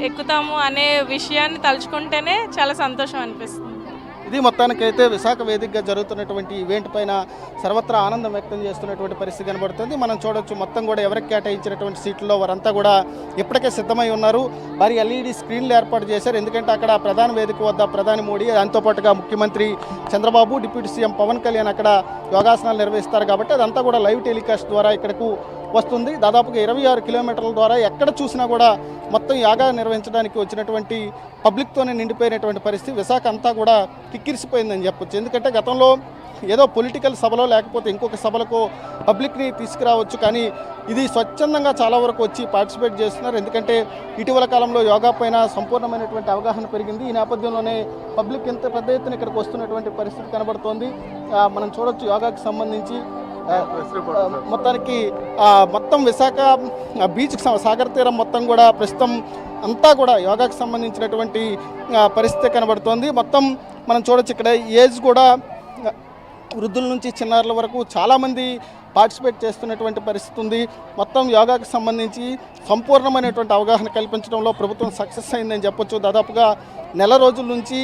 ఎక్కుతాము అనే విషయాన్ని తలుచుకుంటేనే చాలా సంతోషం అనిపిస్తుంది. ఇది మొత్తానికైతే విశాఖ వేదికగా జరుగుతున్నటువంటి ఈవెంట్ పైన సర్వత్రా ఆనందం వ్యక్తం చేస్తున్నటువంటి పరిస్థితి కనబడుతుంది. మనం చూడొచ్చు మొత్తం కూడా ఎవరికి కేటాయించినటువంటి సీట్లలో వారంతా కూడా ఇప్పటికే సిద్ధమై ఉన్నారు. మరి ఎల్ఈడి స్క్రీన్లు ఏర్పాటు చేశారు. ఎందుకంటే అక్కడ ప్రధాన వేదిక వద్ద ప్రధాని మోడీ, దాంతోపాటుగా ముఖ్యమంత్రి చంద్రబాబు, డిప్యూటీ సీఎం పవన్ కళ్యాణ్ అక్కడ యోగాసనాలు నిర్వహిస్తారు కాబట్టి అదంతా కూడా లైవ్ టెలికాస్ట్ ద్వారా ఇక్కడకు వస్తుంది. దాదాపుగా 26 కిలోమీటర్ల ద్వారా ఎక్కడ చూసినా కూడా మొత్తం యోగా నిర్వహించడానికి వచ్చినటువంటి పబ్లిక్తోనే నిండిపోయినటువంటి పరిస్థితి. విశాఖ అంతా కూడా కిక్కిరిసిపోయిందని చెప్పొచ్చు. ఎందుకంటే గతంలో ఏదో పొలిటికల్ సభలో లేకపోతే ఇంకొక సభలకు పబ్లిక్ని తీసుకురావచ్చు, కానీ ఇది స్వచ్ఛందంగా చాలా వరకు వచ్చి పార్టిసిపేట్ చేస్తున్నారు. ఎందుకంటే ఇటీవల కాలంలో యోగా పైన సంపూర్ణమైనటువంటి అవగాహన పెరిగింది. ఈ నేపథ్యంలోనే పబ్లిక్ ఎంత పెద్ద ఎత్తున ఇక్కడికి వస్తున్నటువంటి పరిస్థితి కనబడుతోంది. మనం చూడొచ్చు యోగాకి సంబంధించి మొత్తానికి మొత్తం విశాఖ బీచ్ సాగర్ తీరం మొత్తం కూడా ప్రస్తుతం అంతా కూడా యోగాకి సంబంధించినటువంటి పరిస్థితి కనబడుతోంది. మొత్తం మనం చూడొచ్చు ఇక్కడ ఏజ్ కూడా వృద్ధుల నుంచి చిన్నారుల వరకు చాలామంది పార్టిసిపేట్ చేస్తున్నటువంటి పరిస్థితి ఉంది. మొత్తం యోగాకి సంబంధించి సంపూర్ణమైనటువంటి అవగాహన కల్పించడంలో ప్రభుత్వం సక్సెస్ అయిందని చెప్పొచ్చు. దాదాపుగా నెల రోజుల నుంచి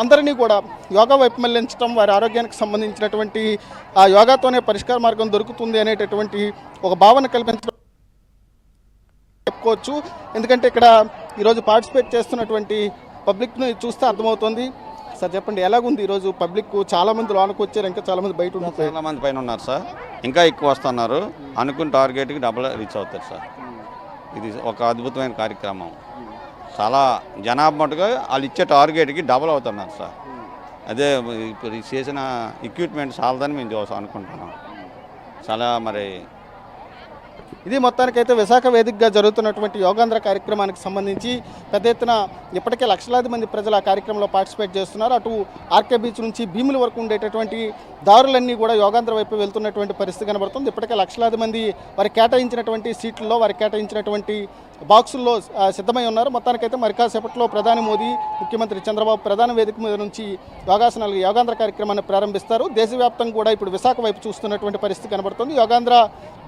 అందరినీ కూడా యోగా వైపు మళ్లించడం, వారి ఆరోగ్యానికి సంబంధించినటువంటి ఆ యోగాతోనే పరిష్కార మార్గం దొరుకుతుంది అనేటటువంటి ఒక భావన కల్పించడం చెప్పుకోవచ్చు. ఎందుకంటే ఇక్కడ ఈరోజు పార్టిసిపేట్ చేస్తున్నటువంటి పబ్లిక్ను చూస్తే అర్థమవుతుంది. సార్ చెప్పండి, ఎలాగుంది ఈరోజు పబ్లిక్? చాలామంది లోనకు వచ్చారు, ఇంకా చాలామంది బయట ఉన్నారు. చాలా మంది పైన ఉన్నారు సార్, ఇంకా ఎక్కువ వస్తున్నారు. అనుకున్న టార్గెట్కి డబుల్ రీచ్ అవుతారు సార్. ఇది ఒక అద్భుతమైన కార్యక్రమం. చాలా జనాభా మటుగా వాళ్ళు ఇచ్చే టార్గెట్కి డబుల్ అవుతున్నారు సార్. అదే ఇప్పుడు చేసిన ఎక్విప్మెంట్ చాలదని మేము చూసాం అనుకుంటున్నాం. చాలా మరి ఇది మొత్తానికైతే విశాఖ వేదికగా జరుగుతున్నటువంటి యోగాంధ్ర కార్యక్రమానికి సంబంధించి పెద్ద ఎత్తున ఇప్పటికే లక్షలాది మంది ప్రజలు ఆ కార్యక్రమంలో పార్టిసిపేట్ చేస్తున్నారు. అటు ఆర్కే బీచ్ నుంచి భీముల వరకు ఉండేటటువంటి దారులన్నీ కూడా యోగాంధ్ర వైపు వెళ్తున్నటువంటి పరిస్థితి కనబడుతుంది. ఇప్పటికే లక్షలాది మంది వారికి కేటాయించినటువంటి సీట్లలో, వారికి కేటాయించినటువంటి బాక్సుల్లో సిద్ధమై ఉన్నారు. మొత్తానికైతే మరి కాసేపట్లో ప్రధాని మోదీ, ముఖ్యమంత్రి చంద్రబాబు ప్రధాన వేదిక మీద నుంచి యోగాంధ్ర కార్యక్రమాన్ని ప్రారంభిస్తారు. దేశవ్యాప్తంగా కూడా ఇప్పుడు విశాఖ వైపు చూస్తున్నటువంటి పరిస్థితి కనబడుతుంది. యోగాంధ్ర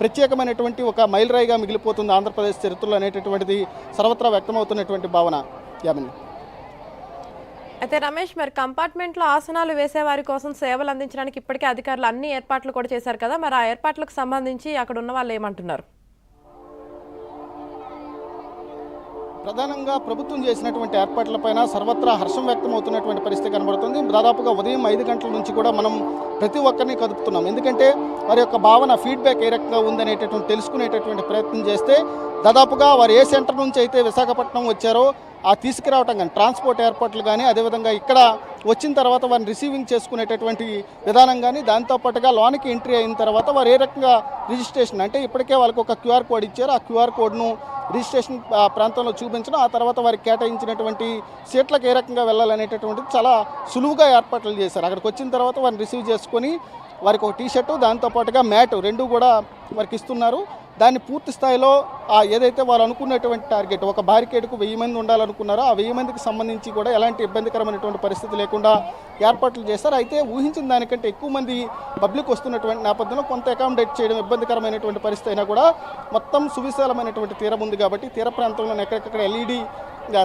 ప్రత్యేకమైనటువంటి ఒక మైలురాయిగా మిగిలిపోతుంది ఆంధ్రప్రదేశ్ చరిత్రలో అనేటటువంటిది సర్వత్రా వ్యక్తమవుతున్నటువంటి భావన. యామిని. అయితే రమేష్, మరి కంపార్ట్మెంట్లో ఆసనాలు వేసే వారి కోసం సేవలు అందించడానికి ఇప్పటికే అధికారులు అన్ని ఏర్పాట్లు కూడా చేశారు కదా, మరి ఆ ఏర్పాట్లకు సంబంధించి అక్కడ ఉన్న వాళ్ళు ఏమంటున్నారు? ప్రధానంగా ప్రభుత్వం చేసినటువంటి ఏర్పాట్లపైన సర్వత్రా హర్షం వ్యక్తమవుతున్నటువంటి పరిస్థితి కనబడుతుంది. దాదాపుగా ఉదయం 5 గంటల నుంచి కూడా మనం ప్రతి ఒక్కరిని కదుపుతున్నాం. ఎందుకంటే వారి యొక్క భావన, ఫీడ్బ్యాక్ ఏ రకంగా ఉందనేటటువంటి తెలుసుకునేటటువంటి ప్రయత్నం చేస్తే దాదాపుగా వారు ఏ సెంటర్ నుంచి అయితే విశాఖపట్నం వచ్చారో ఆ తీసుకురావటం కానీ, ట్రాన్స్పోర్ట్ ఏర్పాట్లు కానీ, అదేవిధంగా ఇక్కడ వచ్చిన తర్వాత వారిని రిసీవింగ్ చేసుకునేటటువంటి విధానం కానీ, దాంతోపాటుగా లోనికి ఎంట్రీ అయిన తర్వాత వారు ఏ రకంగా రిజిస్ట్రేషన్, అంటే ఇప్పటికే వాళ్ళకి ఒక క్యూఆర్ కోడ్ ఇచ్చారు, ఆ క్యూఆర్ కోడ్ను రిజిస్ట్రేషన్ ప్రాంతంలో చూపించడం, ఆ తర్వాత వారికి కేటాయించినటువంటి సీట్లకు ఏ రకంగా వెళ్ళాలనేటటువంటిది చాలా సులువుగా ఏర్పాట్లు చేశారు. అక్కడికి వచ్చిన తర్వాత వారిని రిసీవ్ చేసుకొని వారికి ఒక టీషర్టు, దాంతోపాటుగా మ్యాట్ రెండు కూడా వారికి ఇస్తున్నారు. దాన్ని పూర్తి స్థాయిలో ఏదైతే వాళ్ళు అనుకున్నటువంటి టార్గెట్, ఒక బారికేడ్కు 1000 మంది ఉండాలనుకున్నారో ఆ 1000 మందికి సంబంధించి కూడా ఎలాంటి ఇబ్బందికరమైనటువంటి పరిస్థితి లేకుండా ఏర్పాట్లు చేస్తారు. అయితే ఊహించిన దానికంటే ఎక్కువ మంది పబ్లిక్ వస్తున్నటువంటి నేపథ్యంలో కొంత అకామిడేట్ చేయడం ఇబ్బందికరమైనటువంటి పరిస్థితి అయినా కూడా మొత్తం సువిశాలమైనటువంటి తీరం ఉంది కాబట్టి తీర ప్రాంతంలో ఎక్కడెక్కడ ఎల్ఈడి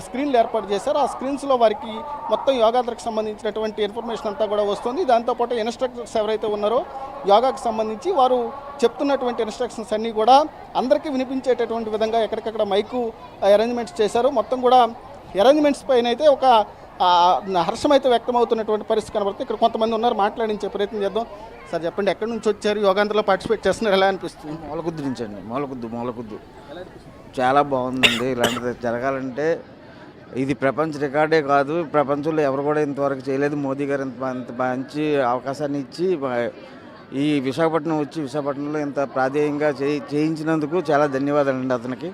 స్క్రీన్లు ఏర్పాటు చేశారు. ఆ స్క్రీన్స్లో వారికి మొత్తం యోగాంధ్రకు సంబంధించినటువంటి ఇన్ఫర్మేషన్ అంతా కూడా వస్తుంది. దాంతోపాటు ఇన్స్ట్రక్టర్స్ ఎవరైతే ఉన్నారో యోగాకు సంబంధించి వారు చెప్తున్నటువంటి ఇన్స్ట్రక్షన్స్ అన్నీ కూడా అందరికీ వినిపించేటటువంటి విధంగా ఎక్కడికక్కడ మైకు అరేంజ్మెంట్స్ చేశారు. మొత్తం కూడా అరేంజ్మెంట్స్ పైన అయితే ఒక హర్షమైతే వ్యక్తమవుతున్నటువంటి పరిస్థితి కనబడుతుంది. ఇక్కడ కొంతమంది ఉన్నారు, మాట్లాడించే ప్రయత్నం చేద్దాం. సార్ చెప్పండి, ఎక్కడి నుంచి వచ్చారు, యోగాంధ్రలో పార్టిసిపేట్ చేస్తున్నారు, ఎలా అనిపిస్తుంది? మూలకుద్దు నుంచి అండి. మూలకుద్దు చాలా బాగుందండి. ఇలాంటిది జరగాలంటే ఇది ప్రపంచ రికార్డే కాదు, ప్రపంచంలో ఎవరు కూడా ఇంతవరకు చేయలేదు. మోదీ గారు ఇంత మంచి అవకాశాన్ని ఇచ్చి ఈ విశాఖపట్నంలో ఇంత ప్రాధేయంగా చేయించినందుకు చాలా ధన్యవాదాలండి అతనికి.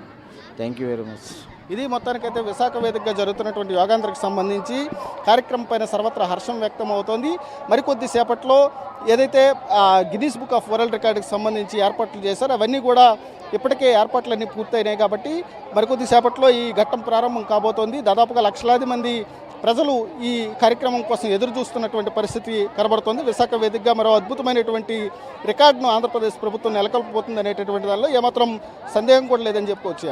Thank you very much. ఇది మొత్తానికైతే విశాఖ వేదికగా జరుగుతున్నటువంటి యోగాంధ్రకు సంబంధించి కార్యక్రమం పైన సర్వత్రా హర్షం వ్యక్తం అవుతోంది. మరికొద్ది సేపట్లో ఏదైతే గిన్నీస్ బుక్ ఆఫ్ వరల్డ్ రికార్డుకి సంబంధించి ఏర్పాట్లు చేశారో అవన్నీ కూడా ఇప్పటికే ఏర్పాట్లన్నీ పూర్తయినాయి కాబట్టి మరికొద్ది సేపట్లో ఈ ఘట్టం ప్రారంభం కాబోతోంది. దాదాపుగా లక్షలాది మంది ప్రజలు ఈ కార్యక్రమం కోసం ఎదురు చూస్తున్నటువంటి పరిస్థితి కనబడుతోంది. విశాఖ వేదికగా మరో అద్భుతమైనటువంటి రికార్డును ఆంధ్రప్రదేశ్ ప్రభుత్వం నెలకొల్పబోతుంది అనేటటువంటి దానిలో ఏమాత్రం సందేహం కూడా లేదని చెప్పుకోవచ్చు.